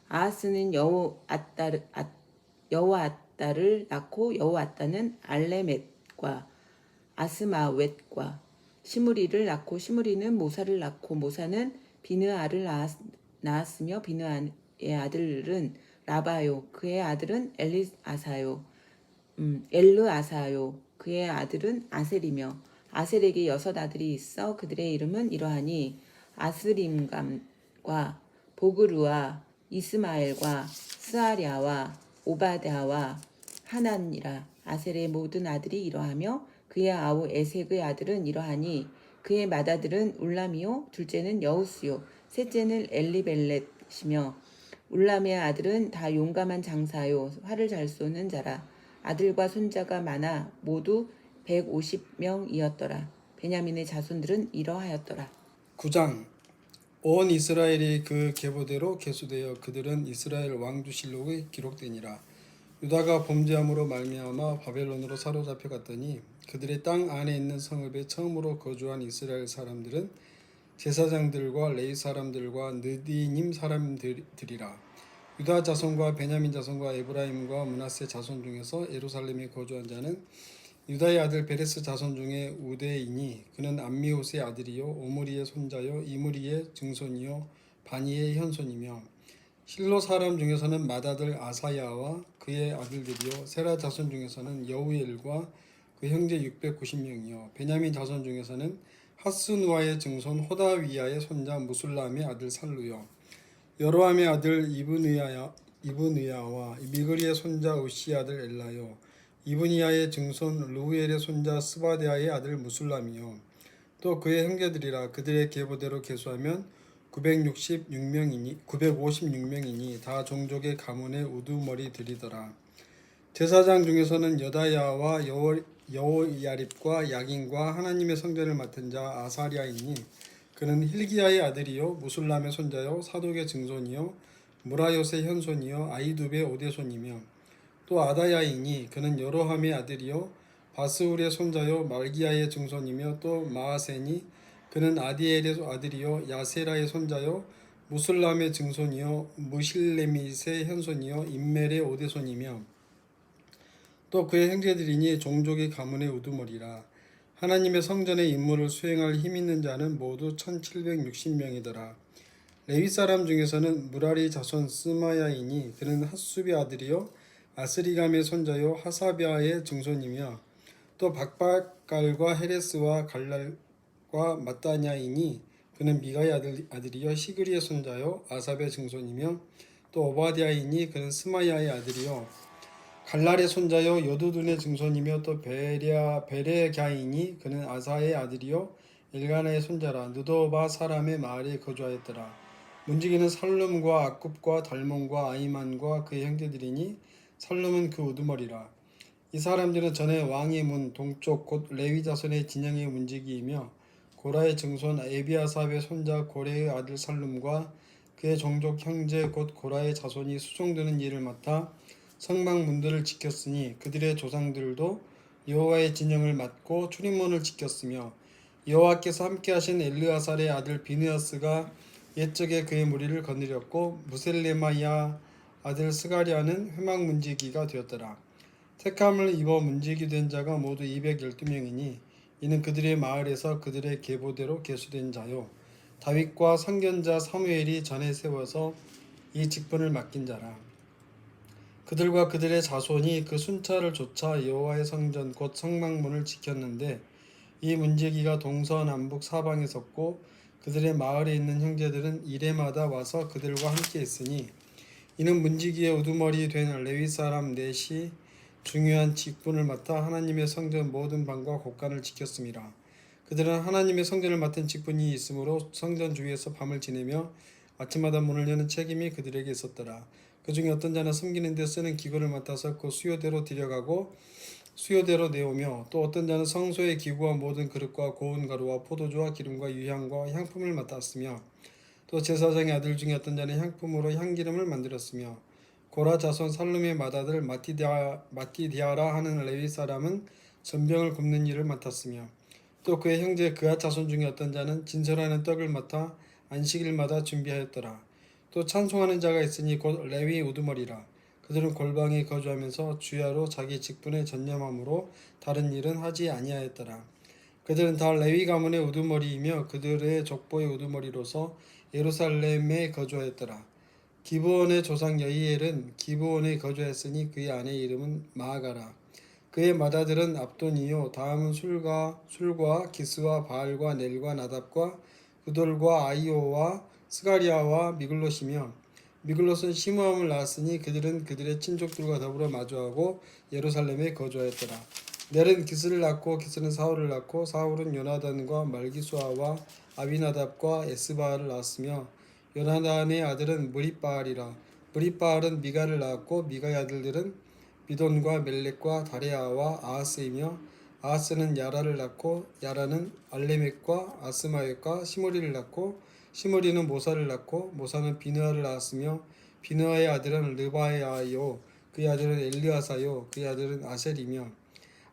아하스는 여호아따를 낳고 여호아따는 알레멧과 아스마웻과 시므리를 낳고 시므리는 모사를 낳고 모사는 비느아를 낳았으며 비느아의 아들은 라바요 그의 아들은 엘르아사요 그의 아들은 아셀이며 아셀에게 6 아들이 있어 그들의 이름은 이러하니 아스림감과 보그루와 이스마엘과 스아랴와 오바댜와 하난이라. 아셀의 모든 아들이 이러하며 그의 아우 에색의 아들은 이러하니 그의 맏아들은 울람이요 둘째는 여우스요 셋째는 엘리벨렛이며 울람의 아들은 다 용감한 장사요 활을 잘 쏘는 자라. 아들과 손자가 많아 모두 150명이었더라. 베냐민의 자손들은 이러하였더라. 9장 온 이스라엘이 그 계보대로 계수되어 그들은 이스라엘 왕주실록에 기록되니라. 유다가 범죄함으로 말미암아 바벨론으로 사로잡혀 갔더니 그들의 땅 안에 있는 성읍에 처음으로 거주한 이스라엘 사람들은 제사장들과 레위 사람들과 느디님 사람들이라. 유다 자손과 베냐민 자손과 에브라임과 므낫세 자손 중에서 예루살렘에 거주한 자는 유다의 아들 베레스 자손 중에 우대이니 그는 암미옷의 아들이요 오므리의 손자요 이므리의 증손이요 바니의 현손이며 실로 사람 중에서는 맏아들 아사야와 그의 아들들이요 세라 자손 중에서는 여우엘과 그 형제 690명이요 베냐민 자손 중에서는 하스누아의 증손 호다위야의 손자 무술람의 아들 살루요 여로함의 아들 이브느야와 미그리의 손자 우시의 아들 엘라요 이브니야의 증손 루우엘의 손자 스바데아의 아들 무술람이요 또 그의 형제들이라. 그들의 계보대로 계수하면 956명이니 다 종족의 가문의 우두머리들이더라. 제사장 중에서는 여다야와 여호야립과 야긴과 하나님의 성전을 맡은 자 아사랴이니 그는 힐기야의 아들이요 무술람의 손자요 사독의 증손이요 무라요의 현손이요 아이두베의 오대손이며 또 아다야이니 그는 여로함의 아들이요 바스울의 손자요 말기야의 증손이며 또 마아센이 그는 아디엘의 아들이요 야세라의 손자요 무술람의 증손이요 무실레밋의 현손이요 임멜의 오대손이며 또 그의 형제들이니 종족의 가문의 우두머리라. 하나님의 성전의 임무를 수행할 힘 있는 자는 모두 1760명이더라. 레위 사람 중에서는 무라리 자손 스마야이니 그는 핫수비 아들이요 아스리감의 손자요 하사비아의 증손이며 또 박박갈과 헤레스와 갈랄과 마따냐이니 그는 미가의 아들이요 시그리의 손자요 아삽의 증손이며 또 오바댜이니 그는 스마야의 아들이요 갈랄의 손자요 여두둔의 증손이며 또 베레갸이니 그는 아사의 아들이요 엘가나의 손자라. 느도바 사람의 마을에 거주하였더라. 문지기는 살룸과 아굽과 달몬과 아이만과 그의 형제들이니 살룸은 그 우두머리라. 이 사람들은 전에 왕의 문 동쪽 곧 레위 자손의 진영의 문지기이며 고라의 증손 에비아삽의 손자 고레의 아들 살룸과 그의 종족 형제 곧 고라의 자손이 수종드는 일을 맡아 성막 문들을 지켰으니 그들의 조상들도 여호와의 진영을 맡고 출입문을 지켰으며 여호와께서 함께하신 엘르아살의 아들 비느하스가 옛적에 그의 무리를 거느렸고 무셀레마야 아들 스가리아는 회막 문지기가 되었더라. 택함을 입어 문지기 된 자가 모두 212명이니 이는 그들의 마을에서 그들의 계보대로 계수된 자요 다윗과 선견자 사무엘이 전에 세워서 이 직분을 맡긴 자라. 그들과 그들의 자손이 그 순찰을 좇아 여호와의 성전 곧 성막문을 지켰는데 이 문지기가 동서남북 사방에 섰고 그들의 마을에 있는 형제들은 이레마다 와서 그들과 함께 있으니 이는 문지기의 우두머리 된 레위 사람 넷이 중요한 직분을 맡아 하나님의 성전 모든 방과 곳간을 지켰음이라. 그들은 하나님의 성전을 맡은 직분이 있으므로 성전 주위에서 밤을 지내며 아침마다 문을 여는 책임이 그들에게 있었더라. 그 중에 어떤 자는 섬기는 데 쓰는 기구를 맡아서 그 수요대로 들여가고 수요대로 내오며 또 어떤 자는 성소의 기구와 모든 그릇과 고운 가루와 포도주와 기름과 유향과 향품을 맡았으며 또 제사장의 아들 중에 어떤 자는 향품으로 향기름을 만들었으며 고라 자손 살룸의 맏아들 마띠디아라 하는 레위 사람은 전병을 굽는 일을 맡았으며 또 그의 형제 그앗 자손 중에 어떤 자는 진설하는 떡을 맡아 안식일마다 준비하였더라. 또 찬송하는 자가 있으니 곧 레위 우두머리라. 그들은 골방에 거주하면서 주야로 자기 직분에 전념함으로 다른 일은 하지 아니하였더라. 그들은 다 레위 가문의 우두머리이며 그들의 족보의 우두머리로서 예루살렘에 거주하였더라. 기브온의 조상 여이엘은 기브온에 거주하였으니 그의 아내의 이름은 마아가라. 그의 맏아들은 압돈이요 다음은 술과 기스와 바알과 넬과 나답과 그돌과 아이오와 스가리아와 미글롯이며 미글롯은 시므함을 낳았으니 그들은 그들의 친족들과 더불어 마주하고 예루살렘에 거주하였더라. 넬은 기스를 낳고 기스는 사울을 낳고 사울은 요나단과 말기수아와 아비나답과 에스바알을 낳았으며 요나단의 아들은 무립바알이라. 무립바알은 미가를 낳았고 미가의 아들들은 미돈과 멜렉과 다레아와 아하스이며 아하스는 야라를 낳고 야라는 알레멕과 아스마웻과 시므리를 낳고 시므리는 모사를 낳고 모사는 비느하를 낳았으며 비느하의 아들은 르바야요 그의 아들은 엘르아사요 그의 아들은 아셀이며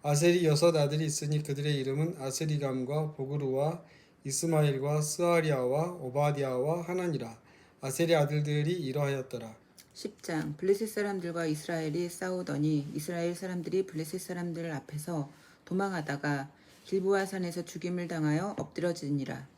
아셀이 6 아들이 있으니 그들의 이름은 아스리감과 보그루와 이스마엘과 스아리아와 오바디아와 하나니라. 아셀의 아들들이 이러하였더라. 10장 블레셋 사람들과 이스라엘이 싸우더니 이스라엘 사람들이 블레셋 사람들 앞에서 도망하다가 길보아 산에서 죽임을 당하여 엎드러지니라.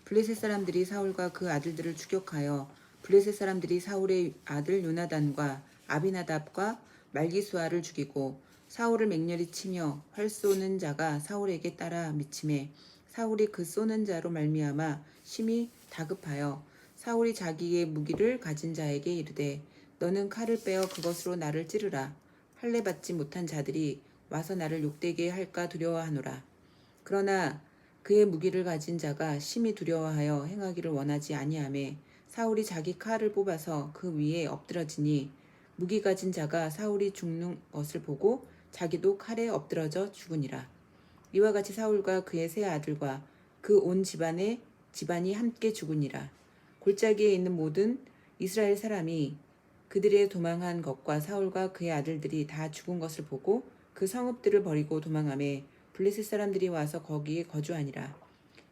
블레셋 사람들이 사울과 그 아들들을 추격하여 블레셋 사람들이 사울의 아들 요나단과 아비나답과 말기수아를 죽이고 사울을 맹렬히 치며 활 쏘는 자가 사울에게 따라 미침해 사울이 그 쏘는 자로 말미암아 심히 다급하여 사울이 자기의 무기를 가진 자에게 이르되 너는 칼을 빼어 그것으로 나를 찌르라. 할례 받지 못한 자들이 와서 나를 욕되게 할까 두려워하노라. 그러나 그의 무기를 가진 자가 심히 두려워하여 행하기를 원하지 아니하매 사울이 자기 칼을 뽑아서 그 위에 엎드러지니 무기 가진 자가 사울이 죽는 것을 보고 자기도 칼에 엎드러져 죽으니라. 이와 같이 사울과 그의 세 아들과 그 온 집안이 함께 죽으니라. 골짜기에 있는 모든 이스라엘 사람이 그들의 도망한 것과 사울과 그의 아들들이 다 죽은 것을 보고 그 성읍들을 버리고 도망하매 블레셋 사람들이 와서 거기에 거주하니라.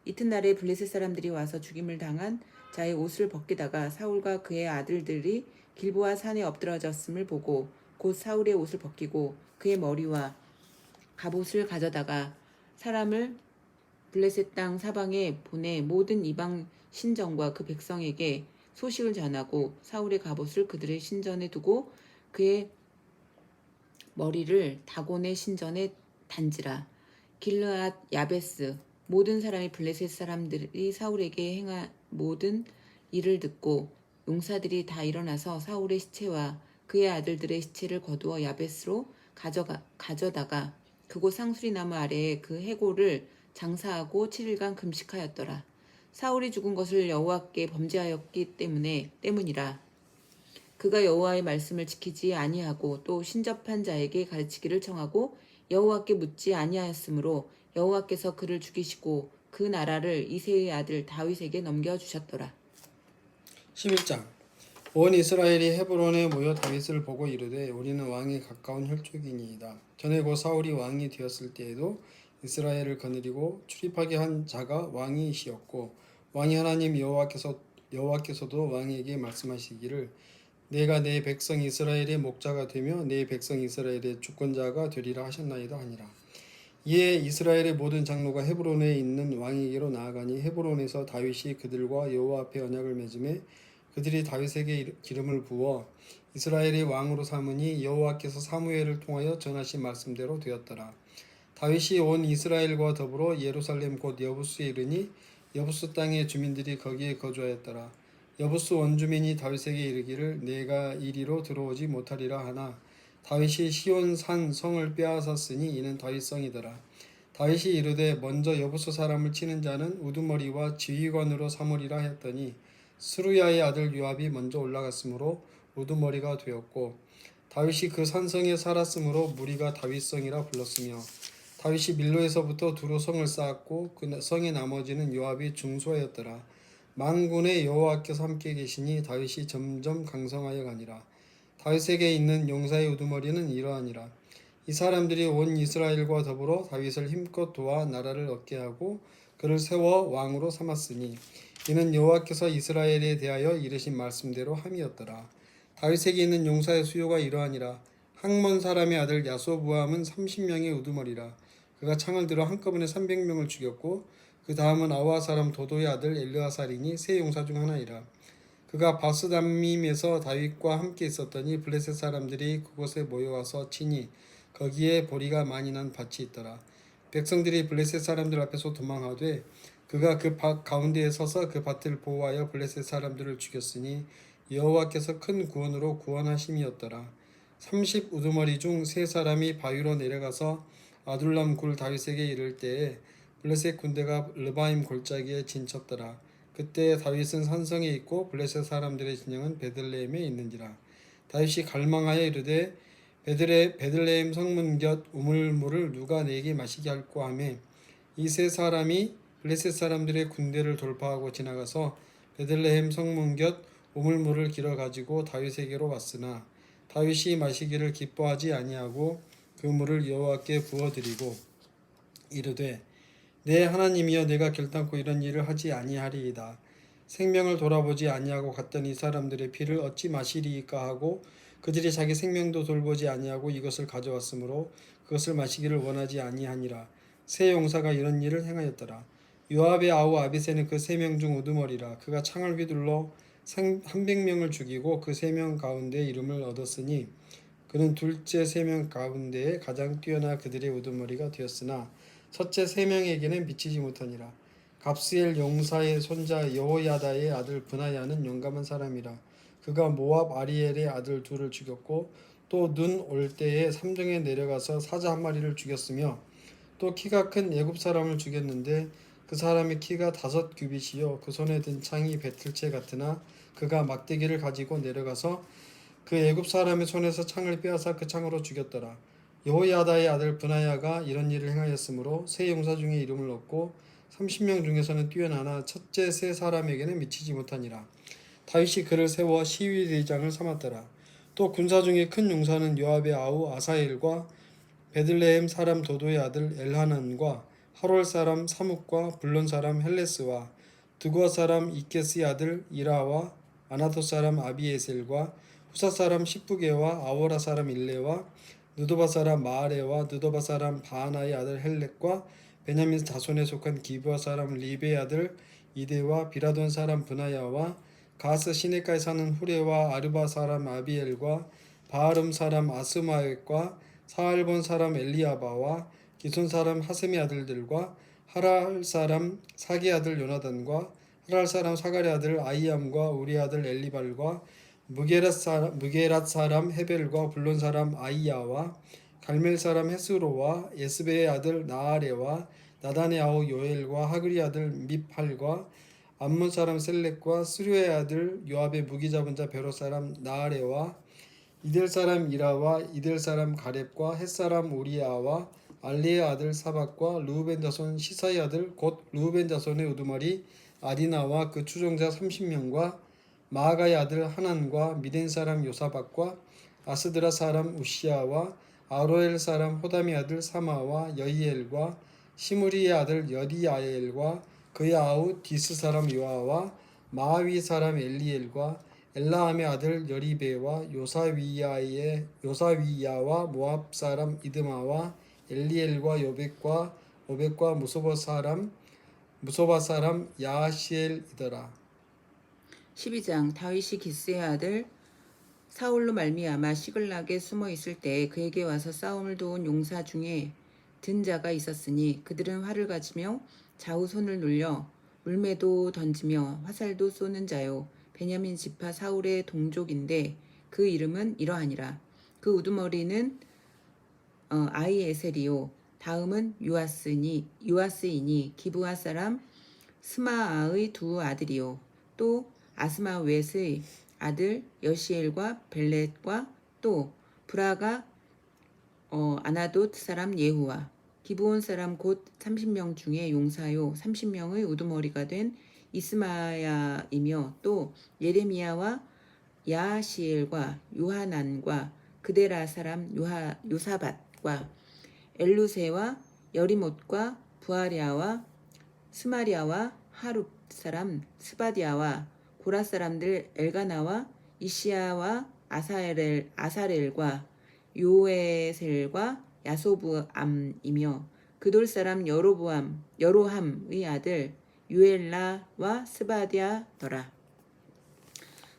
이튿날에 블레셋 사람들이 와서 죽임을 당한 자의 옷을 벗기다가 사울과 그의 아들들이 길보아 산에 엎드러졌음을 보고 곧 사울의 옷을 벗기고 그의 머리와 갑옷을 가져다가 사람을 블레셋 땅 사방에 보내 모든 이방 신정과 그 백성에게 소식을 전하고 사울의 갑옷을 그들의 신전에 두고 그의 머리를 다곤의 신전에 단지라. 길르앗 야베스 모든 사람이 블레셋 사람들이 사울에게 행한 모든 일을 듣고 용사들이 다 일어나서 사울의 시체와 그의 아들들의 시체를 거두어 야베스로 가져다가 그곳 상수리나무 아래에 그 해골을 장사하고 7일간 금식하였더라. 사울이 죽은 것을 여호와께 범죄하였기 때문이라. 그가 여호와의 말씀을 지키지 아니하고 또 신접한 자에게 가르치기를 청하고 여호와께 묻지 아니하였으므로 여호와께서 그를 죽이시고 그 나라를 이새의 아들 다윗에게 넘겨주셨더라. 11장 온 이스라엘이 헤브론에 모여 다윗을 보고 이르되 우리는 왕에 가까운 혈족이니이다. 전에 고 사울이 왕이 되었을 때에도 이스라엘을 거느리고 출입하게 한 자가 왕이시었고 왕이 하나님 여호와께서도 왕에게 말씀하시기를 내가 내 백성 이스라엘의 목자가 되며 내 백성 이스라엘의 주권자가 되리라 하셨나이다 하니라. 이에 이스라엘의 모든 장로가 헤브론에 있는 왕에게로 나아가니 헤브론에서 다윗이 그들과 여호와 앞에 언약을 맺음에 그들이 다윗에게 기름을 부어 이스라엘의 왕으로 삼으니 여호와께서 사무엘을 통하여 전하신 말씀대로 되었더라. 다윗이 온 이스라엘과 더불어 예루살렘 곧 여부스에 이르니 여부스 땅의 주민들이 거기에 거주하였더라. 여부스 원주민이 다윗에게 이르기를 내가 이리로 들어오지 못하리라 하나 다윗이 시온 산 성을 빼앗았으니 이는 다윗성이더라. 다윗이 이르되 먼저 여부스 사람을 치는 자는 우두머리와 지휘관으로 삼으리라 했더니 스루야의 아들 요압이 먼저 올라갔으므로 우두머리가 되었고 다윗이 그 산성에 살았으므로 무리가 다윗성이라 불렀으며 다윗이 밀로에서부터 두루 성을 쌓았고 그 성의 나머지는 요압이 중수하였더라. 만군의 여호와께서 함께 계시니 다윗이 점점 강성하여 가니라. 다윗에게 있는 용사의 우두머리는 이러하니라. 이 사람들이 온 이스라엘과 더불어 다윗을 힘껏 도와 나라를 얻게 하고 그를 세워 왕으로 삼았으니 이는 여호와께서 이스라엘에 대하여 이르신 말씀대로 함이었더라. 다윗에게 있는 용사의 수요가 이러하니라. 학몬 사람의 아들 야소부암은 30명의 우두머리라. 그가 창을 들어 한꺼번에 300명을 죽였고 그 다음은 아와 사람 도도의 아들 엘르아살이니 세 용사 중 하나이라. 그가 바스다밈에서 다윗과 함께 있었더니 블레셋 사람들이 그곳에 모여와서 치니 거기에 보리가 많이 난 밭이 있더라. 백성들이 블레셋 사람들 앞에서 도망하되 그가 그 밭 가운데에 서서 그 밭을 보호하여 블레셋 사람들을 죽였으니 여호와께서 큰 구원으로 구원하심이었더라. 30 우두머리 중 세 사람이 바위로 내려가서 아둘람 굴 다윗에게 이를 때에 블레셋 군대가 르바임 골짜기에 진쳤더라. 그때 다윗은 산성에 있고 블레셋 사람들의 진영은 베들레헴에 있는지라. 다윗이 갈망하여 이르되 베들레헴 성문 곁 우물물을 누가 내게 마시게 할꼬 하며 이 세 사람이 블레셋 사람들의 군대를 돌파하고 지나가서 베들레헴 성문 곁 우물물을 길어 가지고 다윗에게로 왔으나 다윗이 마시기를 기뻐하지 아니하고 그 물을 여호와께 부어드리고 이르되 내 하나님이여 내가 결단코 이런 일을 하지 아니하리이다. 생명을 돌아보지 아니하고 갔던 이 사람들의 피를 어찌 마시리이까 하고 그들이 자기 생명도 돌보지 아니하고 이것을 가져왔으므로 그것을 마시기를 원하지 아니하니라. 세 용사가 이런 일을 행하였더라. 요압의 아우 아비새는 그 3명 중 우두머리라. 그가 창을 휘둘러 300명을 죽이고 그 3명 가운데 이름을 얻었으니 그는 둘째 3명 가운데에 가장 뛰어나 그들의 우두머리가 되었으나 첫째 3명에게는 미치지 못하니라. 갑스엘 용사의 손자 여호야다의 아들 브나야는 용감한 사람이라. 그가 모압 아리엘의 아들 둘을 죽였고 또 눈 올 때에 삼정에 내려가서 사자 한 마리를 죽였으며 또 키가 큰 애굽 사람을 죽였는데 그 사람의 키가 5규빗이요 그 손에 든 창이 배틀채 같으나 그가 막대기를 가지고 내려가서 그 애굽 사람의 손에서 창을 빼앗아 그 창으로 죽였더라. 여호야다의 아들 브나야가 이런 일을 행하였으므로 세 용사 중에 이름을 얻고 30명 중에서는 뛰어나나 첫째 세 사람에게는 미치지 못하니라. 다윗이 그를 세워 시위대장을 삼았더라. 또 군사 중에 큰 용사는 요압의 아우 아사엘과 베들레헴 사람 도도의 아들 엘하난과 하롤 사람 사묵과 블론 사람 헬레스와 드고아 사람 이케스의 아들 이라와 아나토 사람 아비에셀과 후사 사람 시프게와 아워라 사람 일레와 느도바 사람 마아레와 느도바 사람 바하나의 아들 헬렉과 베냐민 자손에 속한 기브아 사람 리베의 아들 이데와 비라돈 사람 브나야와 가스 시내가에 사는 후레와 아르바 사람 아비엘과 바하름 사람 아스마웻과 사알본 사람 엘리아바와 기손 사람 하셈의 아들들과 하랄 사람 사기 아들 요나단과 하랄 사람 사가리 아들 아이암과 우리 아들 엘리발과 무게랏 사람 헤벨과 블론 사람 아이야와 갈멜 사람 헤스로와 예스베의 아들 나아레와 나단의 아우 요엘과 하그리 아들 미팔과 암몬 사람 셀렉과 스류의 아들 요압의 무기 잡은 자 베로 사람 나아레와 이델 사람 이라와 이델 사람 가렙과 헷 사람 우리아와 알리의 아들 사박과 르우벤 자손 시사의 아들 곧 르우벤 자손의 우두머리 아디나와 그 추종자 30명과 마아가의 아들 하난과 미덴 사람 요사박과 아스드라 사람 우시아와 아로엘 사람 호담의 아들 사마와 여이엘과 시므리의 아들 여디아엘과 그의 아우 디스 사람 요아와 마하위 사람 엘리엘과 엘라함의 아들 여리베와 요사위야와 모압 사람 이드마와 엘리엘과 오벳과 무소바 사람 야시엘이더라. 12장 다윗이 기스의 아들 사울로 말미암아 시글락에 숨어 있을 때 그에게 와서 싸움을 도운 용사 중에 든 자가 있었으니 그들은 활을 가지며 좌우 손을 눌려 물매도 던지며 화살도 쏘는 자요 베냐민 지파 사울의 동족인데 그 이름은 이러하니라. 그 우두머리는 아이에셀이요 다음은 유아스이니 기브아 사람 스마아의 두 아들이요 또 아스마웻의 아들 여시엘과 벨렛과 또 브라가 아나돗 사람 예후와 기브온 사람 곧 30명 중에 용사요 30명의 우두머리가 된 이스마야이며 또 예레미야와 야시엘과 요하난과 그데라 사람 요사밧과 엘루세와 여리못과 부아랴와 스마리아와 하룹 사람 스바디아와 고라 사람들 엘가나와 이시야와 아사렐과 요에셀과 야소부암이며 그돌 사람 여로함의 아들 유엘라와 스바디아더라.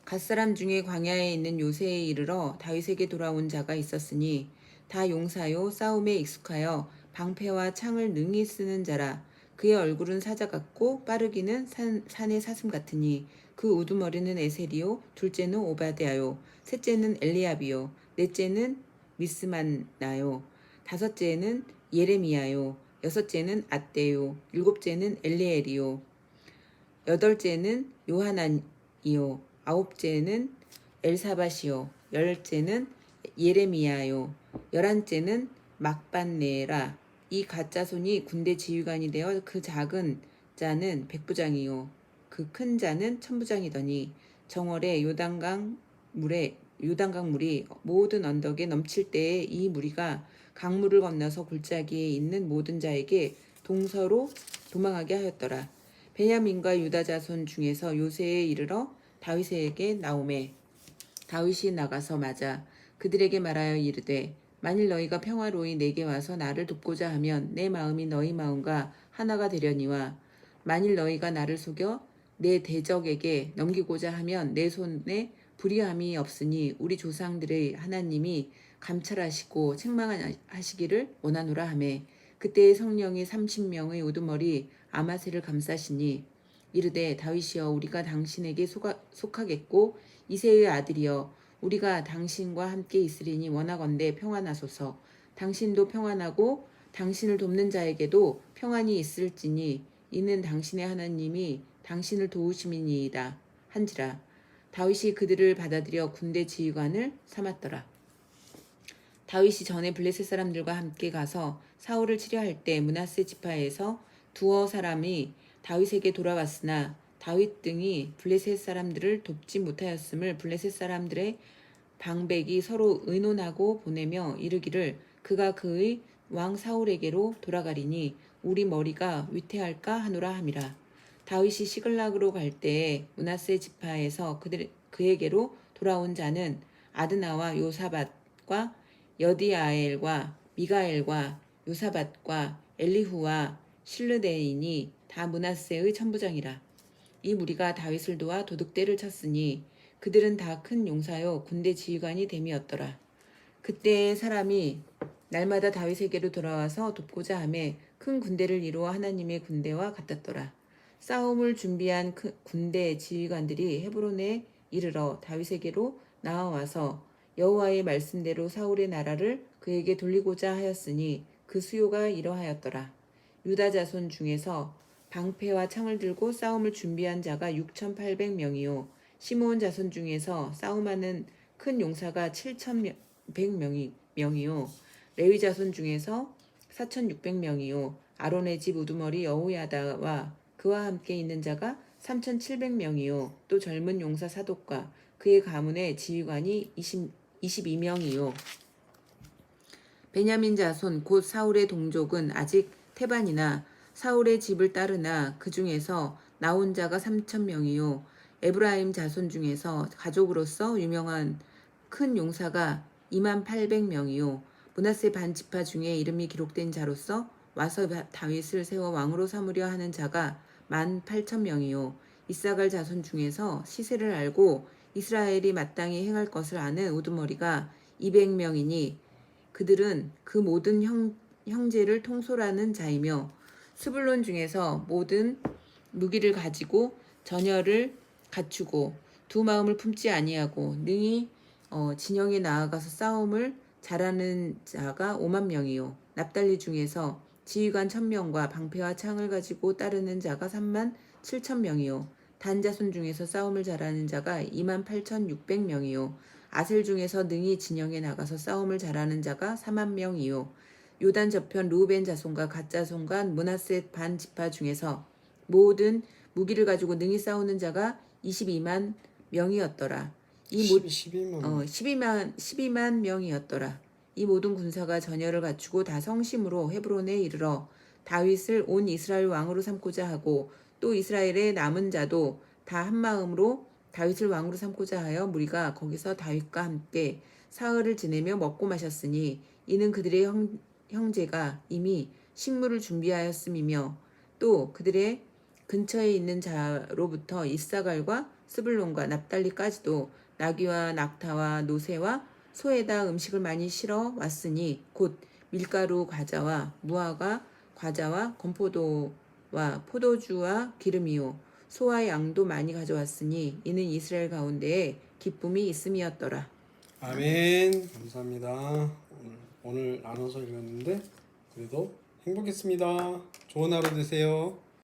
갓사람 중에 광야에 있는 요새에 이르러 다윗에게 돌아온 자가 있었으니 다 용사요 싸움에 익숙하여 방패와 창을 능히 쓰는 자라. 그의 얼굴은 사자 같고 빠르기는 산의 사슴 같으니 그 우두머리는 에셀이요 둘째는 오바댜요 셋째는 엘리압이요 넷째는 미스만나요 다섯째는 예레미야요 여섯째는 앗대요 일곱째는 엘리엘이요 여덟째는 요하난이요 아홉째는 엘사밧이요 열째는 예레미야요 열한째는 막반네라. 이 가짜손이 군대 지휘관이 되어 그 작은 자는 백부장이요 그 큰 자는 천부장이더니 정월에 요단강 물이 모든 언덕에 넘칠 때에 이 무리가 강물을 건너서 골짜기에 있는 모든 자에게 동서로 도망하게 하였더라. 베냐민과 유다 자손 중에서 요새에 이르러 다윗에게 나오매 다윗이 나가서 맞아 그들에게 말하여 이르되 만일 너희가 평화로이 내게 와서 나를 돕고자 하면 내 마음이 너희 마음과 하나가 되려니와 만일 너희가 나를 속여 내 대적에게 넘기고자 하면 내 손에 불의함이 없으니 우리 조상들의 하나님이 감찰하시고 책망하시기를 원하노라 하매 그때의 성령이 30명의 우두머리 아마새를 감싸시니 이르되 다윗이여 우리가 당신에게 속하겠고 이새의 아들이여 우리가 당신과 함께 있으리니 원하건대 평안하소서. 당신도 평안하고 당신을 돕는 자에게도 평안이 있을지니 이는 당신의 하나님이 당신을 도우심이니이다 한지라. 다윗이 그들을 받아들여 군대 지휘관을 삼았더라. 다윗이 전에 블레셋 사람들과 함께 가서 사울을 치려할 때 므낫세 지파에서 두어 사람이 다윗에게 돌아왔으나 다윗 등이 블레셋 사람들을 돕지 못하였음을 블레셋 사람들의 방백이 서로 의논하고 보내며 이르기를 그가 그의 왕 사울에게로 돌아가리니 우리 머리가 위태할까 하노라 함이라. 다윗이 시글락으로 갈 때에 므낫세 지파에서 그에게로 돌아온 자는 아드나와 요사밧과 여디아엘과 미가엘과 요사밧과 엘리후와 실르데인이 다 므낫세의 천부장이라. 이 무리가 다윗을 도와 도둑대를 쳤으니 그들은 다 큰 용사요 군대 지휘관이 됨이었더라. 그때의 사람이 날마다 다윗에게로 돌아와서 돕고자 하매 큰 군대를 이루어 하나님의 군대와 같았더라. 싸움을 준비한 군대 지휘관들이 헤브론에 이르러 다윗에게로 나와와서 여호와의 말씀대로 사울의 나라를 그에게 돌리고자 하였으니 그 수요가 이러하였더라. 유다 자손 중에서 방패와 창을 들고 싸움을 준비한 자가 6,800명이요 시므온 자손 중에서 싸움하는 큰 용사가 7,100명이요 레위 자손 중에서 4,600명이요 아론의 집 우두머리 여호야다와 그와 함께 있는 자가 3,700명이요 또 젊은 용사 사독과 그의 가문의 지휘관이 22명이요 베냐민 자손 곧 사울의 동족은 아직 태반이나 사울의 집을 따르나 그 중에서 나온 자가 3,000명이요 에브라임 자손 중에서 가족으로서 유명한 큰 용사가 28,000명이요 므낫세 반지파 중에 이름이 기록된 자로서 와서 다윗을 세워 왕으로 삼으려 하는 자가 18,000명이요 이사갈 자손 중에서 시세를 알고 이스라엘이 마땅히 행할 것을 아는 우두머리가 200명이니 그들은 그 모든 형제를 통솔하는 자이며 스불론 중에서 모든 무기를 가지고 전열을 갖추고 두 마음을 품지 아니하고 능히 진영에 나아가서 싸움을 잘하는 자가 5만 명이요 납달리 중에서 지휘관 1,000명과 방패와 창을 가지고 따르는 자가 3만 7천 명이요 단 자손 중에서 싸움을 잘하는 자가 28,600명이요 아셀 중에서 능히 진영에 나가서 싸움을 잘하는 자가 4만 명이요 요단 저편 루벤 자손과 갓 자손과 므낫세 반 지파 중에서 모든 무기를 가지고 능히 싸우는 자가 22만 명이었더라. 12만 명이었더라. 이 모든 군사가 전열을 갖추고 다 성심으로 헤브론에 이르러 다윗을 온 이스라엘 왕으로 삼고자 하고 또 이스라엘의 남은 자도 다 한마음으로 다윗을 왕으로 삼고자 하여 무리가 거기서 다윗과 함께 사흘을 지내며 먹고 마셨으니 이는 그들의 형제가 이미 식물을 준비하였음이며 또 그들의 근처에 있는 자로부터 이사갈과 스불론과 납달리까지도 나귀와 낙타와 노새와 소에다 음식을 많이 실어 왔으니 곧 밀가루 과자와 무화과 과자와 건포도와 포도주와 기름이요 소와 양도 많이 가져왔으니 이는 이스라엘 가운데에 기쁨이 있음이었더라. 아멘. 감사합니다. 오늘 나눠서 읽었는데 그래도 행복했습니다. 좋은 하루 되세요.